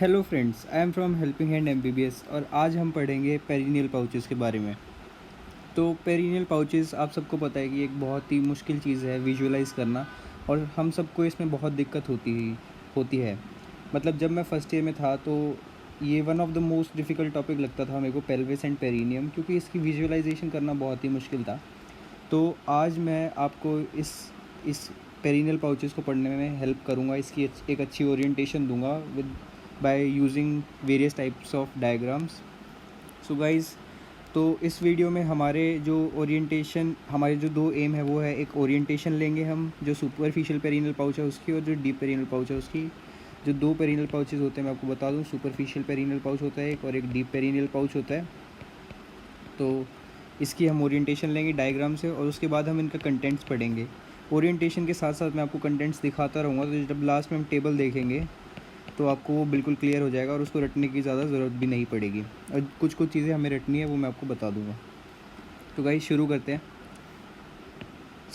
Hello friends, I am from helping hand MBBS और आज हम पढ़ेंगे पेरिनियल पाउचेस के बारे में। तो पेरिनियल पाउचेस आप सबको पता है कि एक बहुत ही मुश्किल चीज़ है विजुअलाइज़ करना, और हम सबको इसमें बहुत दिक्कत होती है। मतलब जब मैं फर्स्ट ईयर में था तो ये one of the most difficult topic लगता था मेरे को, पेल्विस एंड पेरिनियम, क्योंकि इसकी विजुअलाइजेशन करना बहुत ही मुश्किल था। तो आज मैं आपको इस पेरिनियल पाउचेस को पढ़ने में हेल्प करूँगा, इसकी एक अच्छी ओरिएंटेशन दूंगा with by using various types of diagrams. So guys, तो इस वीडियो में हमारे जो दो एम है वो है, एक ओरिएंटेशन लेंगे हम जो सुपरफिशियल पेरिनियल पाउच है उसकी, और जो डीप पेरिनियल पाउच है उसकी। जो दो पेरिनियल पाउचेस होते हैं मैं आपको बता दूं, सुपरफिशियल पेरिनियल पाउच होता है एक, और एक डीप पेरिनियल पाउच होता है। तो इसकी हम ओरिएंटेशन लेंगे डायग्राम से, और उसके बाद हम इनका कंटेंट्स पढ़ेंगे। ओरिएंटेशन के साथ साथ मैं आपको कंटेंट्स दिखाता रहूँगा, तो जब लास्ट में हम टेबल देखेंगे तो आपको वो बिल्कुल क्लियर हो जाएगा और उसको रटने की ज़्यादा ज़रूरत भी नहीं पड़ेगी। और कुछ चीज़ें हमें रटनी है वो मैं आपको बता दूँगा। तो गाइस शुरू करते हैं।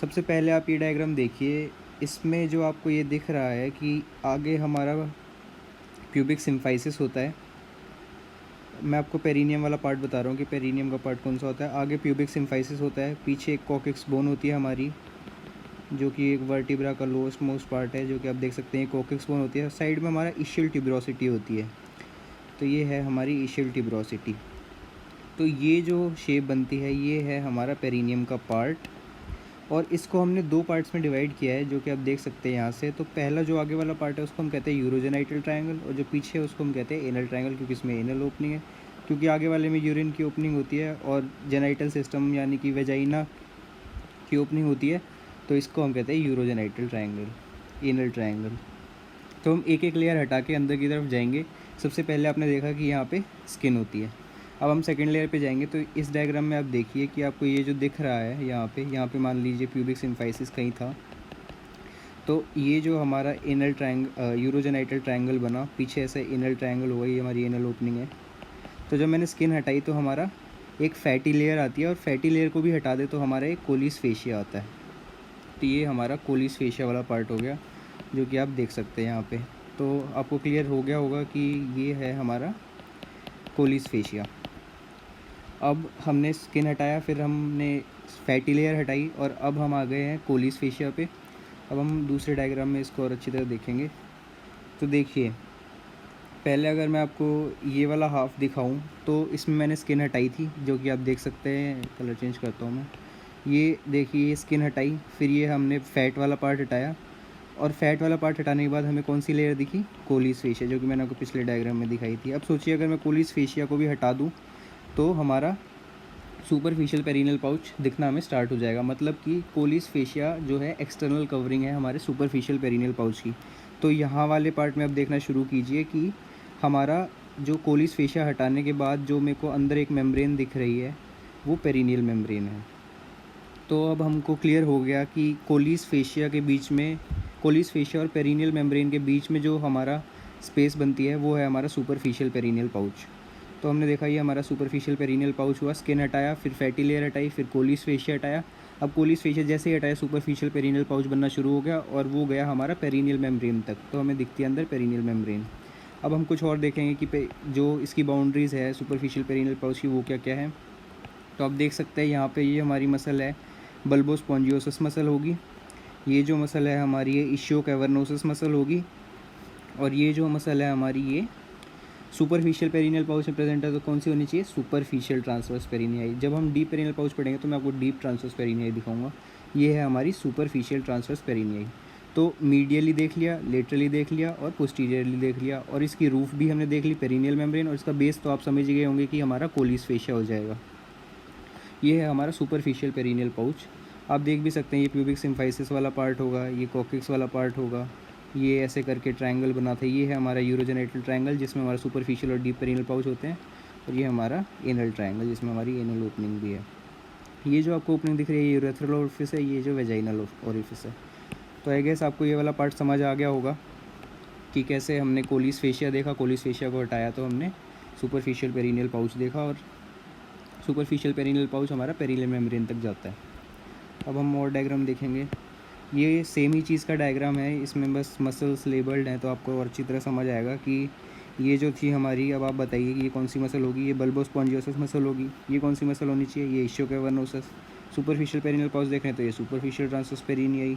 सबसे पहले आप ये डायग्राम देखिए, इसमें जो आपको ये दिख रहा है कि आगे हमारा प्यूबिक सिम्फाइसिस होता है। मैं आपको पेरिनियम वाला पार्ट बता रहा हूँ कि पेरिनियम का पार्ट कौन सा होता है। आगे प्यूबिक सिम्फाइसिस होता है, पीछे एक कॉक्सिक्स बोन होती है हमारी, जो कि एक वर्टिब्रा का लोएस्ट मोस्ट पार्ट है, जो कि आप देख सकते हैं कॉक्सिक्स बोन होती है। साइड में हमारा इशियल ट्यूबरोसिटी होती है। तो ये है हमारी इशियल ट्यूबरोसिटी। तो ये जो शेप बनती है ये है हमारा पेरिनियम का पार्ट, और इसको हमने दो पार्ट्स में डिवाइड किया है, जो कि आप देख सकते हैं यहाँ से। तो पहला जो आगे वाला पार्ट है उसको हम कहते हैं यूरोजेनाइटल ट्रायंगल, और जो पीछे है उसको हम कहते हैं एनल ट्रायंगल, क्योंकि इसमें एनल ओपनिंग है। क्योंकि आगे वाले में यूरिन की ओपनिंग होती है और जेनाइटल सिस्टम यानी कि वेजाइना की ओपनिंग होती है, तो इसको हम कहते हैं यूरोजेनाइटल ट्रायंगल, एनल ट्रायंगल। तो हम एक एक लेयर हटा के अंदर की तरफ जाएंगे। सबसे पहले आपने देखा कि यहाँ पे स्किन होती है। अब हम सेकेंड लेयर पे जाएंगे। तो इस डायग्राम में आप देखिए कि आपको ये जो दिख रहा है यहाँ पे मान लीजिए प्यूबिक सिम्फाइसिस कहीं था। तो ये जो हमारा एनल ट्रायंगल, यूरोजेनाइटल ट्रायंगल बना, पीछे ऐसे एनल ट्रायंगल हुआ, ये हमारी एनल ओपनिंग है। तो जब मैंने स्किन हटाई तो हमारा एक फैटी लेयर आती है, और फैटी लेयर को भी हटा दे तो हमारा एक कोलिस फेशिया आता है। तो ये हमारा कोलिस फेशिया वाला पार्ट हो गया, जो कि आप देख सकते हैं यहाँ पे। तो आपको क्लियर हो गया होगा कि ये है हमारा कोलिस फेशिया। अब हमने स्किन हटाया, फिर हमने फैटी लेयर हटाई, और अब हम आ गए हैं कोलिस फेशिया पे। अब हम दूसरे डायग्राम में इसको और अच्छी तरह देखेंगे। तो देखिए, पहले अगर मैं आपको ये वाला हाफ दिखाऊं तो इसमें मैंने स्किन हटाई थी, जो कि आप देख सकते हैं। कलर चेंज करता हूँ मैं। ये देखिए, स्किन हटाई, फिर ये हमने फ़ैट वाला पार्ट हटाया, और फैट वाला पार्ट हटाने के बाद हमें कौन सी लेयर दिखी? कोलिस फेशिया, जो कि मैंने आपको पिछले डायग्राम में दिखाई थी। अब सोचिए अगर मैं कोलिस फेशिया को भी हटा दूँ तो हमारा सुपरफिशियल पेरिनियल पाउच दिखना हमें स्टार्ट हो जाएगा। मतलब कि कोलिस फेशिया जो है एक्सटर्नल कवरिंग है हमारे सुपरफिशियल पेरिनियल पाउच की। तो यहाँ वाले पार्ट में अब देखना शुरू कीजिए कि हमारा जो कोलिस फेशिया हटाने के बाद जो मेरे को अंदर एक मेम्ब्रेन दिख रही है वो पेरिनियल मेम्ब्रेन है। तो अब हमको क्लियर हो गया कि कोलिस फेशिया और पेरिनियल मेम्ब्रेन के बीच में जो हमारा स्पेस बनती है वो है हमारा सुपरफिशियल पेरिनियल पाउच। तो हमने देखा ये हमारा सुपरफिशियल पेरिनियल पाउच हुआ। स्किन हटाया, फिर फैटी लेयर हटाई, फिर कोलिस फेशिया हटाया। अब कोलिस फेशिया जैसे ही हटाया सुपरफिशियल पेरिनियल पाउच बनना शुरू हो गया, और वो गया हमारा पेरिनियल मेम्ब्रेन तक। तो हमें दिखती है अंदर पेरिनियल मेम्ब्रेन। अब हम कुछ और देखेंगे कि जो इसकी बाउंड्रीज़ है सुपरफिशियल पेरिनियल पाउच की वो क्या क्या है। तो आप देख सकते हैं यहाँ पे ये हमारी मसल है बल्बोस्पॉन्जियोसस मसल होगी। ये जो मसल है हमारी ये इशियो कैवर्नोसिस मसल होगी, और ये जो मसल है हमारी ये सुपरफिशियल पेरिनियल पाउच में प्रेजेंट है। तो कौन सी होनी चाहिए? Superficial transverse perinei. जब हम डीप पेरिनियल पाउच पढ़ेंगे तो मैं आपको डीप ट्रांसवर्स पेरिनियाई दिखाऊंगा। ये है हमारी सुपरफिशियल ट्रांसवर्स पेरिनियाई। तो मीडियली देख लिया, लेटरली देख लिया, और पोस्टीरियरली देख लिया, और इसकी रूफ भी हमने देख ली पेरिनियल मेम्ब्रेन, और इसका बेस तो आप समझ गए होंगे कि हमारा कोलिस फेशिया हो जाएगा। ये है हमारा सुपरफिशियल पेरिनियल पाउच। आप देख भी सकते हैं ये प्यूबिक सिम्फाइसिस वाला पार्ट होगा, ये कॉक्सिक्स वाला पार्ट होगा, ये ऐसे करके ट्रायंगल बना था। ये है हमारा यूरोजेनाइटल ट्रायंगल जिसमें हमारा सुपरफिशियल और डीप पेरिनियल पाउच होते हैं, और ये हमारा एनल ट्रायंगल जिसमें हमारी एनल ओपनिंग भी है। ये जो आपको ओपनिंग दिख रही है ये यूरेथ्रल ओरिफिस है, ये जो वेजाइनल ओरिफिस है। तो आई गेस आपको ये वाला पार्ट समझ आ गया होगा कि कैसे हमने कोलिस फेशिया देखा, कोलिस फेशिया को हटाया तो हमने सुपरफिशियल पेरिनियल पाउच देखा, और सुपरफिशियल पेरिनियल पाउच हमारा पेरिनियल मेम्ब्रेन तक जाता है। अब हम और डायग्राम देखेंगे। ये सेम ही चीज़ का डायग्राम है, इसमें बस मसल्स लेबल्ड हैं, तो आपको और अच्छी तरह समझ आएगा कि ये जो थी हमारी, अब आप बताइए कि ये कौन सी मसल होगी। ये बल्बोस्पॉन्जियोसस मसल होगी। ये कौन सी मसल होनी चाहिए, ये इश्योकेवर्नोसस। सुपरफिशियल पेरिनियल पाउच देख रहे हैं तो ये सुपरफिशियल ट्रांसवर्स पेरिनियाई।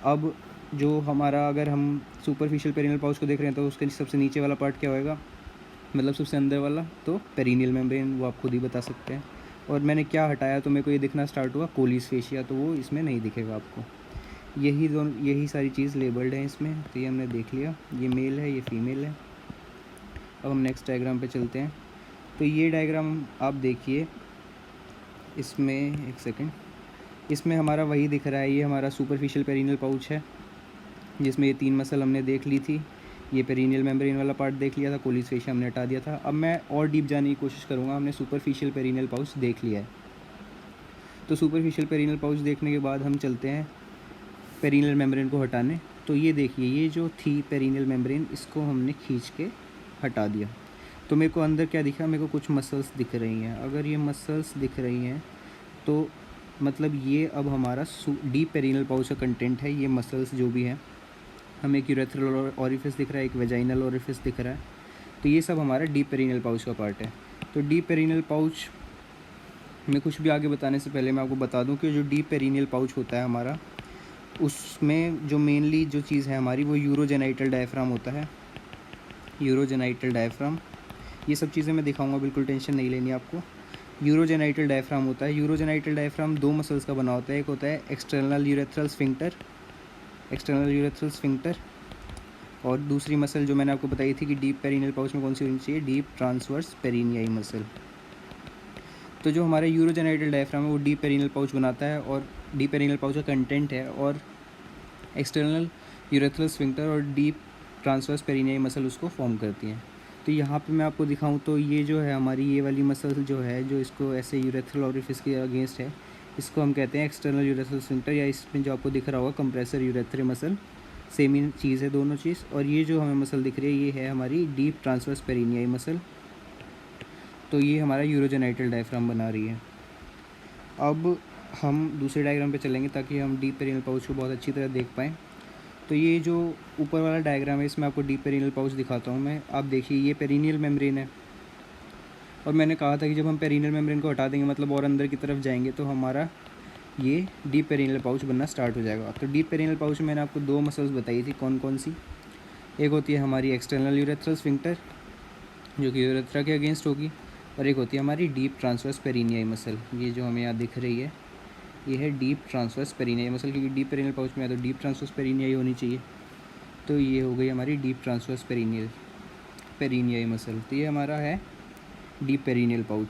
अब जो हमारा, अगर हम सुपरफिशियल पेरिनियल पाउच को देख रहे हैं तो उसके सबसे नीचे वाला पार्ट क्या होएगा, मतलब सबसे अंदर वाला, तो पेरिनियल मेम्ब्रेन, वो आप खुद ही बता सकते हैं। और मैंने क्या हटाया तो मेरे को ये दिखना स्टार्ट हुआ कोलिस फेशिया, तो वो इसमें नहीं दिखेगा आपको। यही सारी चीज़ लेबल्ड है इसमें। तो ये हमने देख लिया, ये मेल है, ये फीमेल है। अब हम नेक्स्ट डायग्राम पे चलते हैं। तो ये डायग्राम आप देखिए, इसमें एक सेकेंड, इसमें हमारा वही दिख रहा है। ये हमारा सुपरफिशियल पेरिनियल पाउच है जिसमें ये 3 मसल हमने देख ली थी। ये पेरिनियल मेम्ब्रेन वाला पार्ट देख लिया था, कोलिस फेशिया हमने हटा दिया था। अब मैं और डीप जाने की कोशिश करूँगा। हमने सुपरफिशियल पेरिनियल पाउच देख लिया है, तो सुपरफिशियल पेरिनियल पाउच देखने के बाद हम चलते हैं पेरिनियल मेम्ब्रेन को हटाने। तो ये देखिए, ये जो थी पेरिनियल मेम्ब्रेन, इसको हमने खींच के हटा दिया। तो मेरे को अंदर क्या दिखा, मेरे को कुछ मसल्स दिख रही हैं। अगर ये मसल्स दिख रही हैं तो मतलब ये अब हमारा डीप पेरिनियल पाउच का कंटेंट है। ये मसल्स जो भी हैं, हमें एक यूरेथ्रल ओरिफिस दिख रहा है, एक वेजाइनल ओरिफिस दिख रहा है। तो ये सब हमारा डीप पेरिनियल पाउच का पार्ट है। तो डीप पेरिनियल पाउच में कुछ भी आगे बताने से पहले मैं आपको बता दूं कि जो डीप पेरिनियल पाउच होता है हमारा, उसमें जो मेनली जो चीज़ है हमारी, वो यूरोजेनाइटल डायफ्राम होता है। यूरोजेनाइटल डायफ्राम, ये सब चीज़ें मैं दिखाऊंगा, बिल्कुल टेंशन नहीं लेनी आपको। यूरोजेनाइटल डायफ्राम होता है। यूरोजेनाइटल डायफ्राम 2 मसल्स का बना होता है। एक होता है एक्सटर्नल यूरेथ्रल स्फिंक्टर, और दूसरी मसल जो मैंने आपको बताई थी कि डीप पेरिनियल पाउच में कौन सी होनी चाहिए, डीप ट्रांसवर्स पेरिनियाई मसल। तो जो हमारा यूरोजेनाइटल डायफ्राम है वो डीप पेरिनियल पाउच बनाता है, और डीप पेरिनियल पाउच का कंटेंट है, और एक्सटर्नल यूरेथ्रल स्फिंक्टर और डीप ट्रांसवर्स पेरिनियाई मसल उसको फॉर्म करती हैं। तो यहाँ पे मैं आपको दिखाऊँ तो ये जो है हमारी, ये वाली मसल जो है, जो इसको ऐसे यूरेथ्रल ओरिफिस के अगेंस्ट है, इसको हम कहते हैं एक्सटर्नल यूरेथ्रल स्फिंक्टर, या इसमें जो आपको दिख रहा होगा कंप्रेसर यूरेथ्री मसल, सेम ही चीज़ है दोनों चीज़। और ये जो हमें मसल दिख रही है, ये है हमारी डीप ट्रांसवर्स पेरिनियाई मसल। तो ये हमारा यूरोजेनाइटल डायफ्राम बना रही है। अब हम दूसरे डायग्राम पे चलेंगे ताकि हम डीप पेरिनियल पाउच को बहुत अच्छी तरह देख पाएँ। तो ये जो ऊपर वाला डायग्राम है, इसमें आपको डीप पेरिनियल पाउच दिखाता हूँ मैं। आप देखिए, ये पेरिनियल मेम्ब्रेन है, और मैंने कहा था कि जब हम पेरिनियल मेम्ब्रेन को हटा देंगे, मतलब और अंदर की तरफ जाएंगे, तो हमारा ये डीप पेरिनियल पाउच बनना स्टार्ट हो जाएगा। तो डीप पेरिनियल पाउच में मैंने आपको 2 मसल्स बताई थी, कौन कौन सी। एक होती है हमारी एक्सटर्नल यूरेथ्रल स्फिंक्टर, जो कि यूरेथ्रा के अगेंस्ट होगी, और एक होती है हमारी डीप ट्रांसवर्स पेरिनियाई मसल। ये जो हमें यहाँ दिख रही है, ये है डीप ट्रांसवर्स पेरिनियाई मसल, क्योंकि डीप पेरिनियल पाउच में या तो डीप ट्रांसवर्स पेरिनियाई होनी चाहिए। तो ये हो गई हमारी डीप ट्रांसवर्स पेरिनियाई मसल। तो ये हमारा है डीप पेरिनियल पाउच।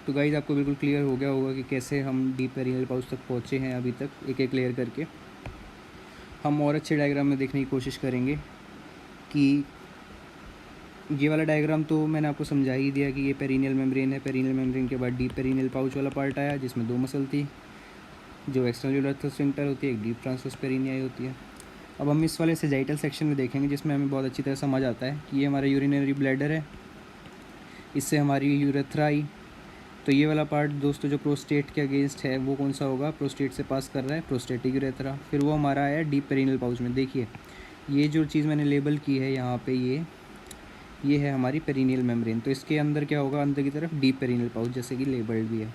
तो गाइस, आपको बिल्कुल क्लियर हो गया होगा कि कैसे हम डीप पेरिनियल पाउच तक पहुँचे हैं अभी तक, एक एक लेयर करके। हम और अच्छे डायग्राम में देखने की कोशिश करेंगे कि ये वाला डायग्राम तो मैंने आपको समझा ही दिया कि ये पेरिनियल मेम्ब्रेन है। पेरिनियल मेम्ब्रेन के बाद डीप पेरिनियल पाउच वाला पार्ट आया, जिसमें 2 मसल थी, जो एक्सटर्नल यूरेथ्रल स्फिंक्टर होती है, एक डीप ट्रांसवर्स पेरिनियाई होती है। अब हम इस वाले सेजाइटल सेक्शन में देखेंगे, जिसमें हमें बहुत अच्छी तरह समझ आता है कि ये हमारा यूरिनरी ब्लैडर है, इससे हमारी यूरेथ्रा आई। तो ये वाला पार्ट दोस्तों जो प्रोस्टेट के अगेंस्ट है, वो कौन सा होगा, प्रोस्टेट से पास कर रहा है, प्रोस्टेटिक यूरेथ्रा। फिर वो हमारा आया डीप पेरिनियल पाउच में। देखिए, ये जो चीज़ मैंने लेबल की है यहाँ पे, ये है हमारी पेरिनियल मेम्ब्रेन। तो इसके अंदर क्या होगा, अंदर की तरफ डीप पेरिनियल पाउच, जैसे कि लेबल्ड भी है।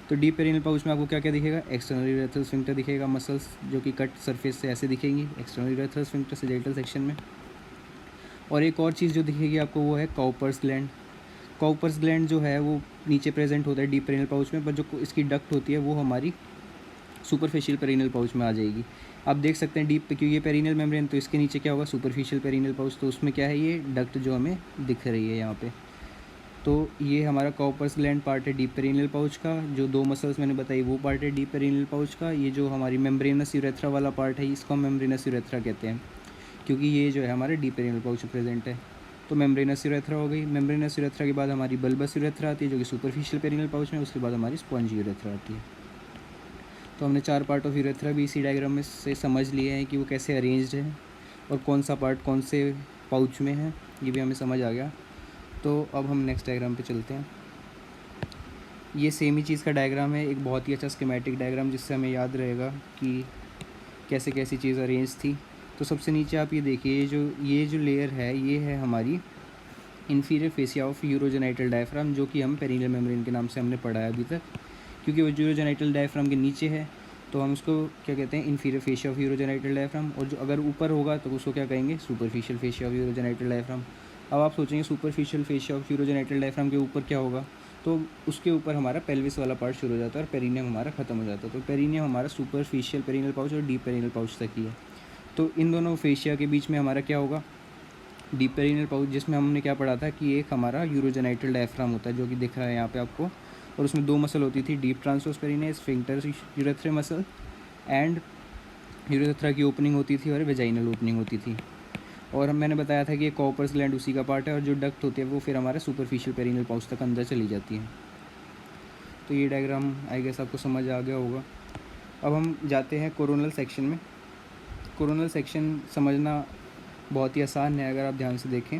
तो डीप पेरिनियल पाउच में आपको क्या क्या दिखेगा, एक्सटर्नल यूरेथ्रल स्फिंक्टर दिखेगा, मसल्स जो कि कट सरफेस से ऐसे दिखेंगी, external urethral sphincter sagittal section में। और एक और चीज़ जो दिखेगी आपको, वो है काउपर्स ग्लैंड। काउपर्स ग्लैंड जो है वो नीचे प्रेजेंट होता है डीप पेरिनियल पाउच में, पर जो इसकी डक्ट होती है वो हमारी सुपरफिशियल पेरिनियल पाउच में आ जाएगी। आप देख सकते हैं डीप पे, क्योंकि ये पेरिनियल मेम्ब्रेन, तो इसके नीचे क्या होगा, सुपरफिशियल पेरिनियल पाउच। तो उसमें क्या है, ये डक्ट जो हमें दिख रही है यहाँ पे। तो ये हमारा काउपर्स ग्लैंड पार्ट है डीप पेरिनियल पाउच का। जो 2 मसल्स मैंने बताई वो पार्ट है डीप पेरिनियल पाउच का। ये जो हमारी मेम्ब्रेनस यूरेथ्रा वाला पार्ट है, इसको हम मेम्ब्रेनस यूरेथ्रा कहते हैं, क्योंकि ये जो है हमारे डीप पेरिनियल पाउच में प्रेजेंट है। तो मेम्ब्रेनस यूरेथ्रा हो गई। मेम्ब्रेनस यूरेथ्रा के बाद हमारी बल्बस यूरेथ्रा आती है, जो कि सुपरफिशियल पेरिनियल पाउच में। उसके बाद हमारी स्पॉन्ज यूरेथ्रा आती है। तो हमने 4 पार्ट ऑफ यूरेथ्रा भी इसी डायग्राम में से समझ लिए हैं कि वो कैसे अरेंज्ड है, और कौन सा पार्ट कौन से पाउच में है, ये भी हमें समझ आ गया। तो अब हम नेक्स्ट डायग्राम पे चलते हैं। ये सेम ही चीज़ का डायग्राम है, एक बहुत ही अच्छा स्कीमेटिक डायग्राम, जिससे हमें याद रहेगा कि कैसे कैसी चीज़ अरेंज थी। तो सबसे नीचे आप ये देखिए, ये जो लेयर है, ये है हमारी inferior fascia of urogenital diaphragm, जो कि हम पेरिनियल मेम्ब्रेन के नाम से हमने पढ़ा है अभी तक, क्योंकि वो यूरोजेनाइटल डायफ्राम के नीचे है तो हम उसको क्या कहते हैं, inferior fascia of urogenital diaphragm, और जो अगर ऊपर होगा तो उसको क्या कहेंगे, superficial fascia of urogenital diaphragm. अब आप सोचेंगे superficial fascia of urogenital diaphragm के ऊपर क्या होगा, तो उसके ऊपर हमारा पेल्विस वाला पार्ट शुरू हो जाता है और पेरिनियम हमारा ख़त्म हो जाता है। तो पेरिनियम हमारा सुपरफिशियल पेरिनियल पाउच और डीप पेरिनियल पाउच तक ही है। तो इन दोनों फेशिया के बीच में हमारा क्या होगा, डीप पेरिनियल पाउच, जिसमें हमने क्या पढ़ा था कि एक हमारा यूरोजेनाइटल डायफ्राम होता है जो कि दिख रहा है यहाँ पे आपको, और उसमें दो मसल होती थी, deep transverse perineus sphincter urethrae muscle and urethra की ओपनिंग होती थी और वेजाइनल ओपनिंग होती थी। और मैंने बताया था कि ये कॉपर्स ग्लैंड उसी का पार्ट है, और जो डक्ट होती है वो फिर हमारे सुपरफिशियल पेरिनियल पाउच तक अंदर चली जाती है। तो ये डायग्राम आई गेस आपको समझ आ गया होगा। अब हम जाते हैं कोरोनल सेक्शन में। कोरोनल सेक्शन समझना बहुत ही आसान है अगर आप ध्यान से देखें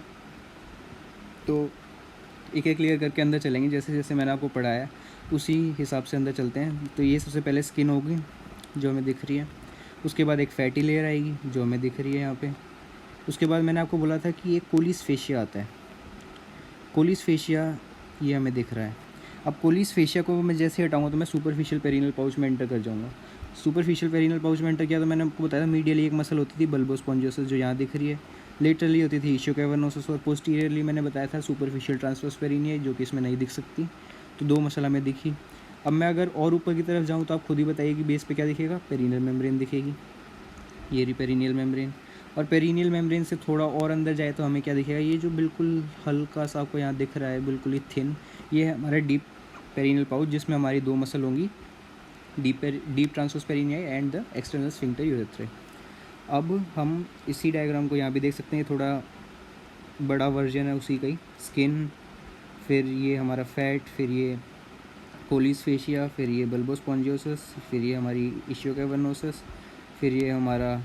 तो। एक एक लेयर करके अंदर चलेंगे, जैसे जैसे मैंने आपको पढ़ाया उसी हिसाब से अंदर चलते हैं। तो ये सबसे पहले स्किन होगी जो हमें दिख रही है, उसके बाद एक फैटी लेयर आएगी जो हमें दिख रही है यहाँ पे। उसके बाद मैंने आपको बोला था कि एक कोलिस फेशिया आता है, कोलिस फेशिया ये हमें दिख रहा है। अब कोलिस फेशिया को मैं जैसे हटाऊंगा तो मैं सुपरफिशियल पेरिनियल पाउच में एंटर कर जाऊँगा। सुपरफिशियल पेरिनियल पाउच में एंटर किया तो मैंने आपको बताया मीडियली एक मसल होती थी बल्बो स्पॉन्जियोसिस जो यहाँ दिख रही है, लेटरली होती थी इश्यू कैवर्नोसिस, और पोस्टीरियरली मैंने बताया था सुपरफिशियल ट्रांसवर्स पेरिनिया जो कि इसमें नहीं दिख सकती। तो दो मसल हमें दिखी। अब मैं अगर और ऊपर की तरफ जाऊँ तो आप खुद ही बताइए कि बेस पे क्या दिखेगा, पेरिनियल मेम्ब्रेन दिखेगी, ये रही पेरिनियल मेम्ब्रेन। और पेरिनियल मेम्ब्रेन से थोड़ा और अंदर जाए तो हमें क्या दिखेगा, ये जो बिल्कुल हल्का सा आपको यहाँ दिख रहा है बिल्कुल ही थिन, ये है हमारा डीप पेरिनियल पाउच जिसमें हमारी दो मसल होंगी, deep transverse perinei and the external sphincter urethrae. अब हम इसी डायग्राम को यहाँ भी देख सकते हैं, थोड़ा बड़ा वर्जन है उसी का ही। स्किन, फिर ये हमारा फैट, फिर ये कोलिस फेशिया, फिर ये बल्बो स्पॉन्जियोसिस, फिर ये हमारी इश्यू कैवर्नोसिस, फिर ये हमारा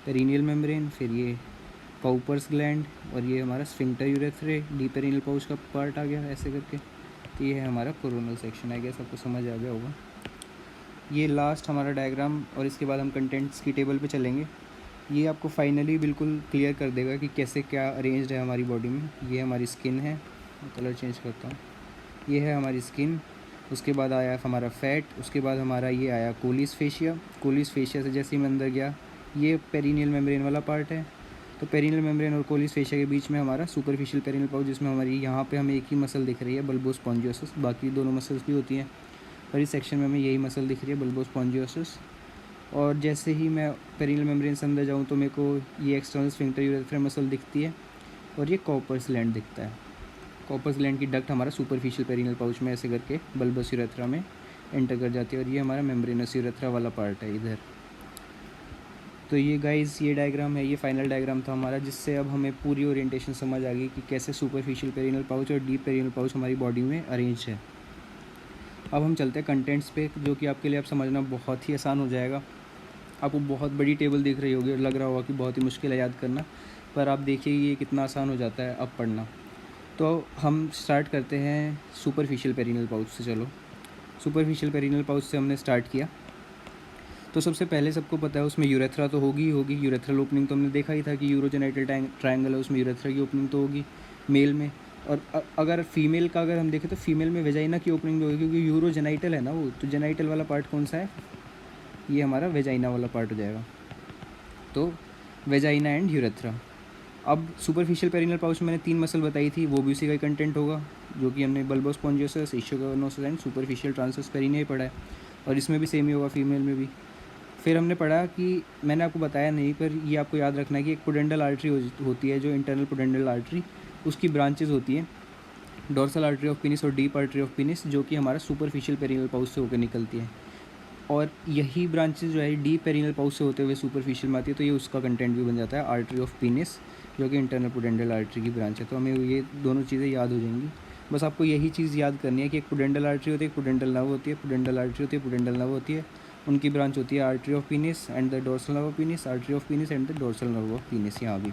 पेरिनियल मेम्ब्रेन, फिर ये काउपर्स ग्लैंड, और ये हमारा sphincter urethra, deep perineal pouch का पार्ट आ गया ऐसे करके। तो ये है हमारा कोरोनल सेक्शन। आई गेस आपको समझ आ गया होगा। ये लास्ट हमारा डायग्राम, और इसके बाद हम कंटेंट्स की टेबल पे चलेंगे। ये आपको फाइनली बिल्कुल क्लियर कर देगा कि कैसे क्या अरेंज्ड है हमारी बॉडी में। ये हमारी स्किन है, कलर चेंज करता हूँ, ये है हमारी स्किन। उसके बाद आया हमारा फैट, उसके बाद हमारा ये आया कोलिस फेशिया। कोलिस फेशिया से जैसे ही मैं अंदर गया, ये पेरिनियल मेम्ब्रेन वाला पार्ट है। तो पेरिनियल मेम्ब्रेन और कोलिस फेशिया के बीच में हमारा सुपरफिशियल पेरिनियल पाउच, जिसमें हमारी यहाँ पे हमें एक ही मसल दिख रही है बल्बो स्पॉन्जियोसिस, बाकी दोनों मसल्स भी होती हैं पर इस सेक्शन में हमें यही मसल दिख रही है बल्बो स्पॉन्जियोसिस। और जैसे ही मैं पेरिनियल मेम्ब्रेन से अंदर जाऊँ तो मेरे को ये एक्सटर्नल स्फिंक्टर यूरेथ्रा मसल दिखती है, और ये कॉपर्स ग्लैंड दिखता है। कॉपर्स ग्लैंड की डक्ट हमारा सुपरफिशियल पेरिनियल पाउच में ऐसे करके बल्बस यूरेथ्रा में एंटर कर जाती है, और ये हमारा मेम्ब्रेनस यूरेथ्रा वाला पार्ट है इधर। तो ये गाइस ये डायग्राम है, ये फाइनल डायग्राम था हमारा, जिससे अब हमें पूरी ओरिएंटेशन समझ आ गई कि कैसे सुपरफिशियल पेरिनियल पाउच और डीप पेरिनियल पाउच हमारी बॉडी में अरेंज है। अब हम चलते हैं कंटेंट्स पे, जो कि आपके लिए अब समझना बहुत ही आसान हो जाएगा। आपको बहुत बड़ी टेबल दिख रही होगी और लग रहा होगा कि बहुत ही मुश्किल है याद करना, पर आप देखिए ये कितना आसान हो जाता है अब पढ़ना। तो हम स्टार्ट करते हैं सुपरफिशियल पेरिनियल पाउच से। चलो, सुपरफिशियल पेरिनियल पाउच से हमने स्टार्ट किया। तो सबसे पहले सबको पता है उसमें यूरेथ्रा तो होगी ही होगी। यूरेथ्रल ओपनिंग तो हमने देखा ही था कि यूरोजेनाइटल ट्रायंगल है, उसमें यूरेथ्रा की ओपनिंग तो होगी मेल में। और अगर फीमेल का अगर हम देखें तो फीमेल में वेजाइना की ओपनिंग भी होगी, क्योंकि यूरोजेनाइटल है ना वो। तो जेनाइटल वाला पार्ट कौन सा है, ये हमारा वेजाइना वाला पार्ट हो जाएगा। तो वेजाइना एंड यूरेथ्रा। अब सुपरफिशियल पेरिनियल पाउच में मैंने 3 मसल बताई थी, वो भी उसी का कंटेंट होगा, जो कि हमने bulbospongiosus, ischiocavernosus and superficial transverse perinei ही पढ़ा है, और इसमें भी सेम ही होगा फीमेल में भी। फिर हमने पढ़ा कि मैंने आपको बताया नहीं, पर ये आपको याद रखना है कि एक पुडेंडल आर्टरी होती है, जो इंटरनल पुडेंडल आर्टरी, उसकी ब्रांचेज होती हैं डोर्सल आर्टरी ऑफ पेनिस और डीप आर्टरी ऑफ पेनिस, जो कि हमारा सुपरफिशियल पेरिनियल पाउच से होकर निकलती है। और यही ब्रांचेज जो है डीप पेरिनियल पाउच से होते हुए सुपरफिशियल में आती है, तो ये उसका कंटेंट भी बन जाता है आर्टरी ऑफ पेनिस, जो कि इंटरनल पुडेंडल आर्टरी की ब्रांच है। तो हमें ये दोनों चीज़ें याद हो जाएंगी। बस आपको यही चीज़ याद करनी है कि एक पुडेंडल आर्टरी होती है, एक पुडेंडल नर्व होती है, पुडेंडल आर्टरी होती है, पुडेंडल नर्व होती है, उनकी ब्रांच होती है artery of penis and the dorsal nerve of penis, artery of penis and the dorsal nerve of penis. यहाँ भी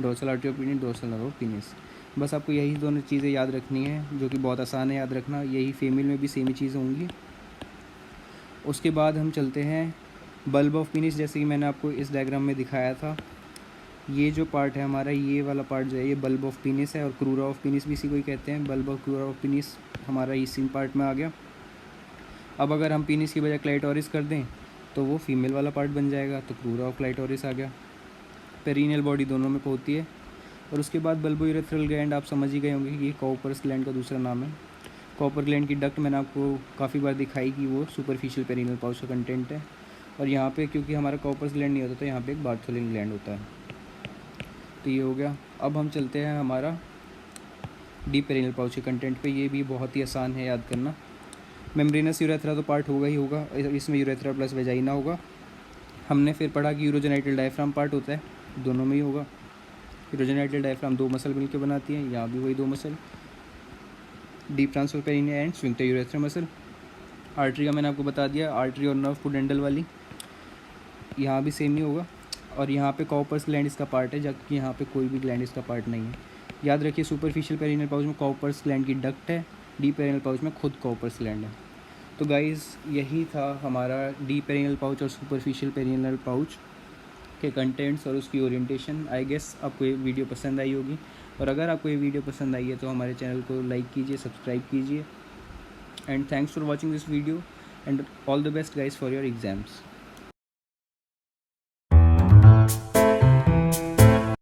dorsal artery of penis, dorsal nerve of penis. बस आपको यही दोनों चीज़ें याद रखनी है, जो कि बहुत आसान है याद रखना। यही फीमेल में भी सेम ही चीज़ें होंगी। उसके बाद हम चलते हैं बल्ब ऑफ पेनिस, जैसे कि मैंने आपको इस डायग्राम में दिखाया था। ये जो पार्ट है हमारा, ये वाला पार्ट जो है ये बल्ब ऑफ पीनिस है, और क्रूरा ऑफ पीनिस भी इसी को ही कहते हैं। बल्ब और क्रूरा ऑफ पीनिस हमारा इसी पार्ट में आ गया। अब अगर हम पीनिस की बजाय क्लाइटोरिस कर दें तो वो फीमेल वाला पार्ट बन जाएगा, तो क्रूरा ऑफ क्लाइटोरिस आ गया। पेरिनियल बॉडी दोनों में होती है। और उसके बाद बल्बो यूरेथ्रल ग्लैंड, आप समझ ही गए होंगे कि ये कॉपर्स ग्लैंड का दूसरा नाम है। कॉपर ग्लैंड की डक्ट मैंने आपको काफ़ी बार दिखाई कि वो सुपरफिशियल पेरिनियल पाउच का कंटेंट है। और यहाँ पे क्योंकि हमारा कॉपर्स ग्लैंड नहीं होता तो यहाँ पे एक बार्थोलिन ग्लैंड होता है। तो ये हो गया। अब हम चलते हैं हमारा डीप पेरिनियल पाउच के कंटेंट पे। ये भी बहुत ही आसान है याद करना। मेम्ब्रेनस यूरेथ्रा तो पार्ट होगा ही होगा, इसमें यूरेथ्रा प्लस वेजाइना होगा। हमने फिर पढ़ा कि यूरोजेनाइटल डायफ्राम पार्ट होता है, दोनों में ही होगा। यूरोजेनाइटल डायफ्राम 2 मसल मिलकर बनाती हैं, यहाँ भी वही 2 muscle. Deep transverse perinei and sphincter urethrae muscle. Artery का मैंने आपको बता दिया, आर्टरी और नर्व पुडेंडल वाली, यहाँ भी सेम ही होगा। और यहाँ पे कॉपर्स ग्लैंड इसका पार्ट है, जबकि यहाँ पे कोई भी ग्लैंड इसका पार्ट नहीं है। याद रखिए सुपरफिशियल पेरिनियल पाउच में कॉपर्स ग्लैंड की डक्ट है, डीप पेरिनियल पाउच में खुद कॉपर्स ग्लैंड है। तो गाइज़ यही था हमारा डीप पेरिनियल पाउच और सुपरफिशियल पेरिनियल पाउच के कंटेंट्स और उसकी ओरिएंटेशन। आई गेस आपको ये वीडियो पसंद आई होगी, और अगर आपको ये वीडियो पसंद आई है तो हमारे चैनल को लाइक कीजिए, सब्सक्राइब कीजिए। And thanks for watching this video and all the best guys for your exams.